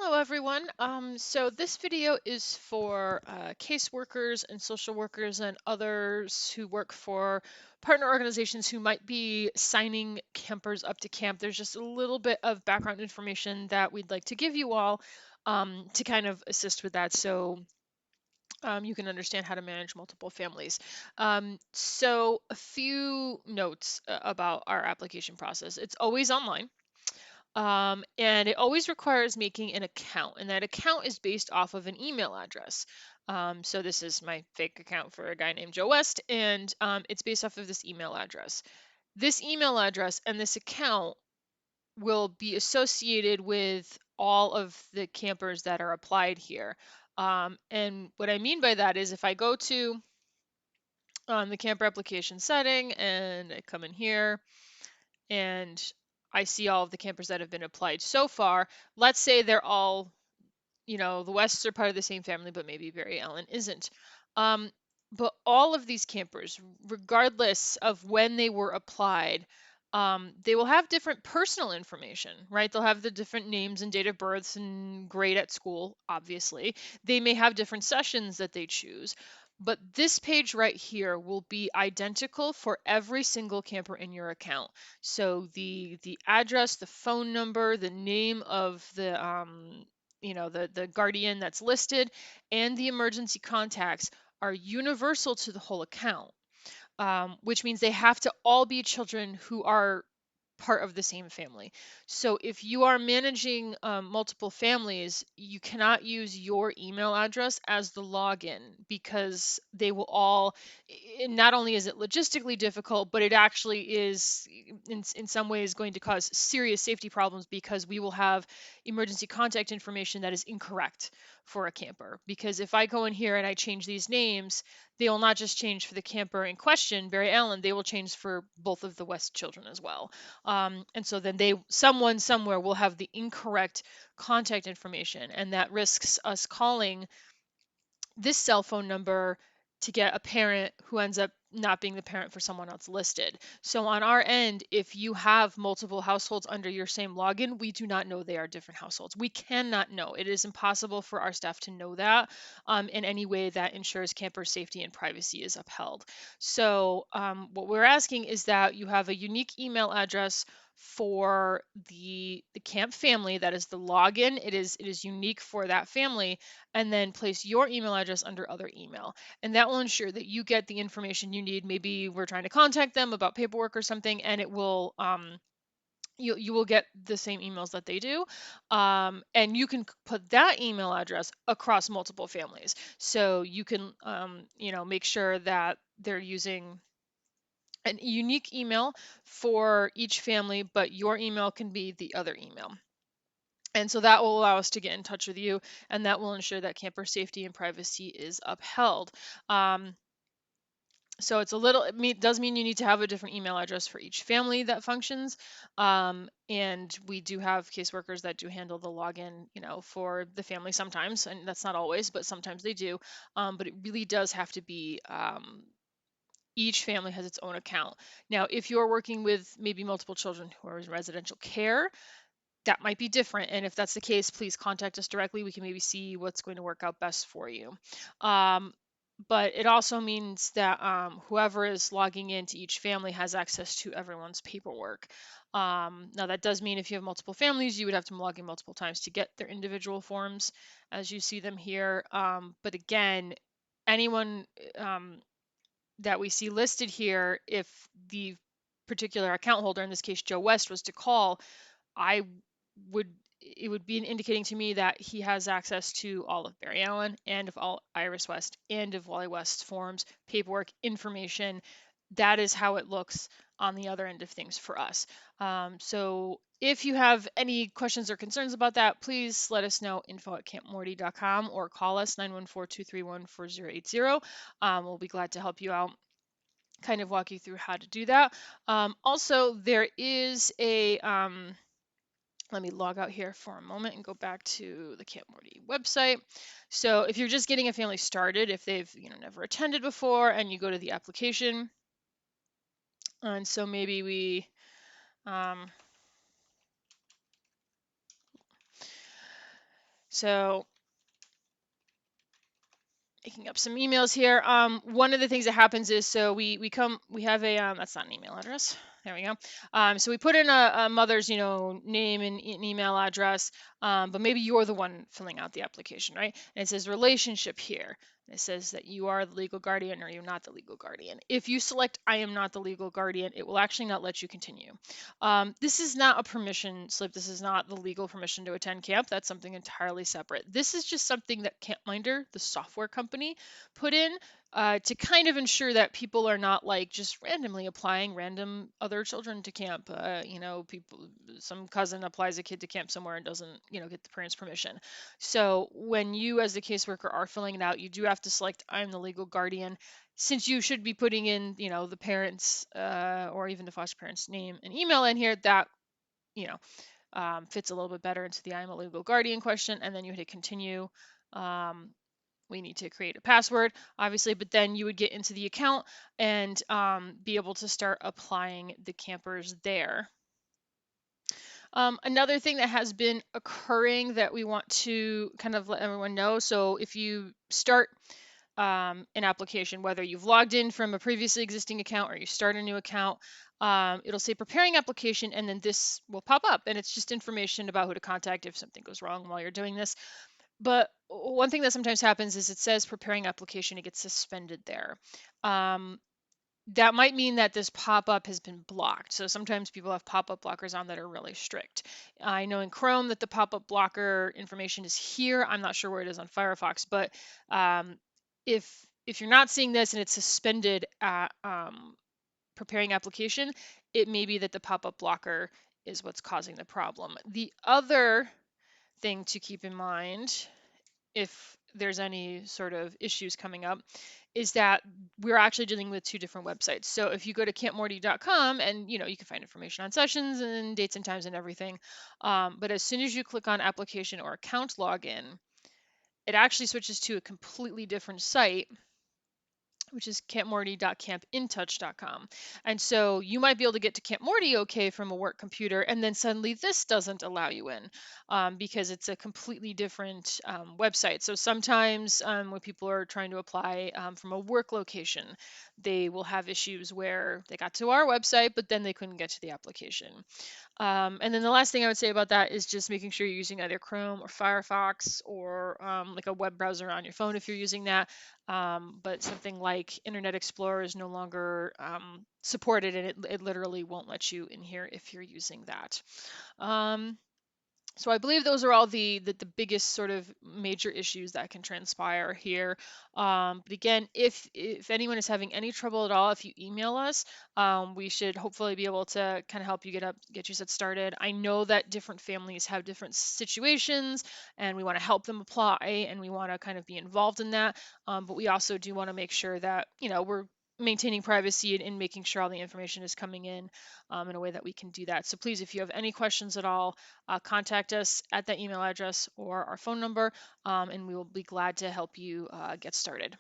Hello everyone. So this video is for caseworkers and social workers and others who work for partner organizations who might be signing campers up to camp. There's just a little bit of background information that we'd like to give you all to kind of assist with that so you can understand how to manage multiple families. So a few notes about our application process. It's always online. And it always requires making an account, and that account is based off of an email address. So this is my fake account for a guy named Joe West, and it's based off of this email address. This email address and this account will be associated with all of the campers that are applied here. And what I mean by that is if I go to the camper application setting and I come in here and I see all of the campers that have been applied so far. Let's say they're all, the Wests are part of the same family, but maybe Barry Allen isn't. Um, but all of these campers, regardless of when they were applied, they will have different personal information, right? They'll have the different names and date of births and grade at school, obviously. They may have different sessions that they choose. But this page right here will be identical for every single camper in your account. So the address, the phone number, the name of the guardian that's listed, and the emergency contacts are universal to the whole account, which means they have to all be children who are part of the same family. So if you are managing multiple families, you cannot use your email address as the login because they will all, not only is it logistically difficult, but it actually is in some ways going to cause serious safety problems because we will have emergency contact information that is incorrect for a camper. Because if I go in here and I change these names, they will not just change for the camper in question, Barry Allen, they will change for both of the West children as well. And so then someone somewhere will have the incorrect contact information, and that risks us calling this cell phone number to get a parent who ends up not being the parent for someone else listed. So on our end, if you have multiple households under your same login, we do not know they are different households. We cannot know. It is impossible for our staff to know that in any way that ensures camper safety and privacy is upheld. So what we're asking is that you have a unique email address for the camp family. That is the login. It is unique for that family, and then place your email address under other email. And that will ensure that you get the information you need. Maybe we're trying to contact them about paperwork or something, and it will you will get the same emails that they do, and you can put that email address across multiple families. So you can make sure that they're using a unique email for each family, but your email can be the other email. And so that will allow us to get in touch with you, and that will ensure that camper safety and privacy is upheld. So it does mean you need to have a different email address for each family that functions. And we do have caseworkers that do handle the login, for the family sometimes, and that's not always, but sometimes they do. But it really does have to be each family has its own account. Now, if you're working with maybe multiple children who are in residential care, that might be different. And if that's the case, please contact us directly. We can maybe see what's going to work out best for you. But it also means that whoever is logging into each family has access to everyone's paperwork. Now, that does mean if you have multiple families, you would have to log in multiple times to get their individual forms as you see them here. But again, anyone that we see listed here, if the particular account holder, in this case Joe West, was to call, I would it would be indicating to me that he has access to all of Barry Allen and of all Iris West and of Wally West's forms, paperwork, information. That is how it looks on the other end of things for us. So if you have any questions or concerns about that, please let us know, info@campmorty.com, or call us 914-231-4080. We'll be glad to help you out, kind of walk you through how to do that. Also, there is a let me log out here for a moment and go back to the Camp Morty website. So if you're just getting a family started, if they've never attended before, and you go to the application, and so maybe we So making up some emails here. One of the things that happens is, so we have a that's not an email address. There we go. So we put in a mother's, name and an email address, but maybe you're the one filling out the application, right? And it says relationship here. And it says that you are the legal guardian or you're not the legal guardian. If you select I am not the legal guardian, it will actually not let you continue. This is not a permission slip. This is not the legal permission to attend camp. That's something entirely separate. This is just something that CampMinder, the software company, put in to kind of ensure that people are not like just randomly applying random other children to camp. Some cousin applies a kid to camp somewhere and doesn't, get the parents' permission. So when you, as the caseworker, are filling it out, you do have to select I'm the legal guardian, since you should be putting in, the parents or even the foster parents' name and email in here. That, you know, fits a little bit better into the I'm a legal guardian question, and then you hit continue. We need to create a password, obviously, but then you would get into the account and be able to start applying the campers there. Another thing that has been occurring that we want to kind of let everyone know, so if you start an application, whether you've logged in from a previously existing account or you start a new account, it'll say preparing application, and then this will pop up, and it's just information about who to contact if something goes wrong while you're doing this. But one thing that sometimes happens is it says preparing application, it gets suspended there. That might mean that this pop-up has been blocked. So sometimes people have pop-up blockers on that are really strict. I know in Chrome that the pop-up blocker information is here. I'm not sure where it is on Firefox, but if you're not seeing this and it's suspended at preparing application, it may be that the pop-up blocker is what's causing the problem. The other thing to keep in mind, if there's any sort of issues coming up, is that we're actually dealing with two different websites. So if you go to campmorty.com, and you can find information on sessions and dates and times and everything, but as soon as you click on application or account login, it actually switches to a completely different site, which is campmorty.campintouch.com. And so you might be able to get to Camp Morty okay from a work computer, and then suddenly this doesn't allow you in because it's a completely different website. So sometimes when people are trying to apply from a work location, they will have issues where they got to our website, but then they couldn't get to the application. And then the last thing I would say about that is just making sure you're using either Chrome or Firefox or like a web browser on your phone if you're using that. But something like Internet Explorer is no longer supported, and it literally won't let you in here if you're using that. So I believe those are all the biggest sort of major issues that can transpire here. But again, if anyone is having any trouble at all, if you email us, we should hopefully be able to kind of help you get you set started. I know that different families have different situations, and we want to help them apply, and we want to kind of be involved in that. But we also do want to make sure that we're maintaining privacy and making sure all the information is coming in a way that we can do that. So please, if you have any questions at all, contact us at that email address or our phone number, and we will be glad to help you get started.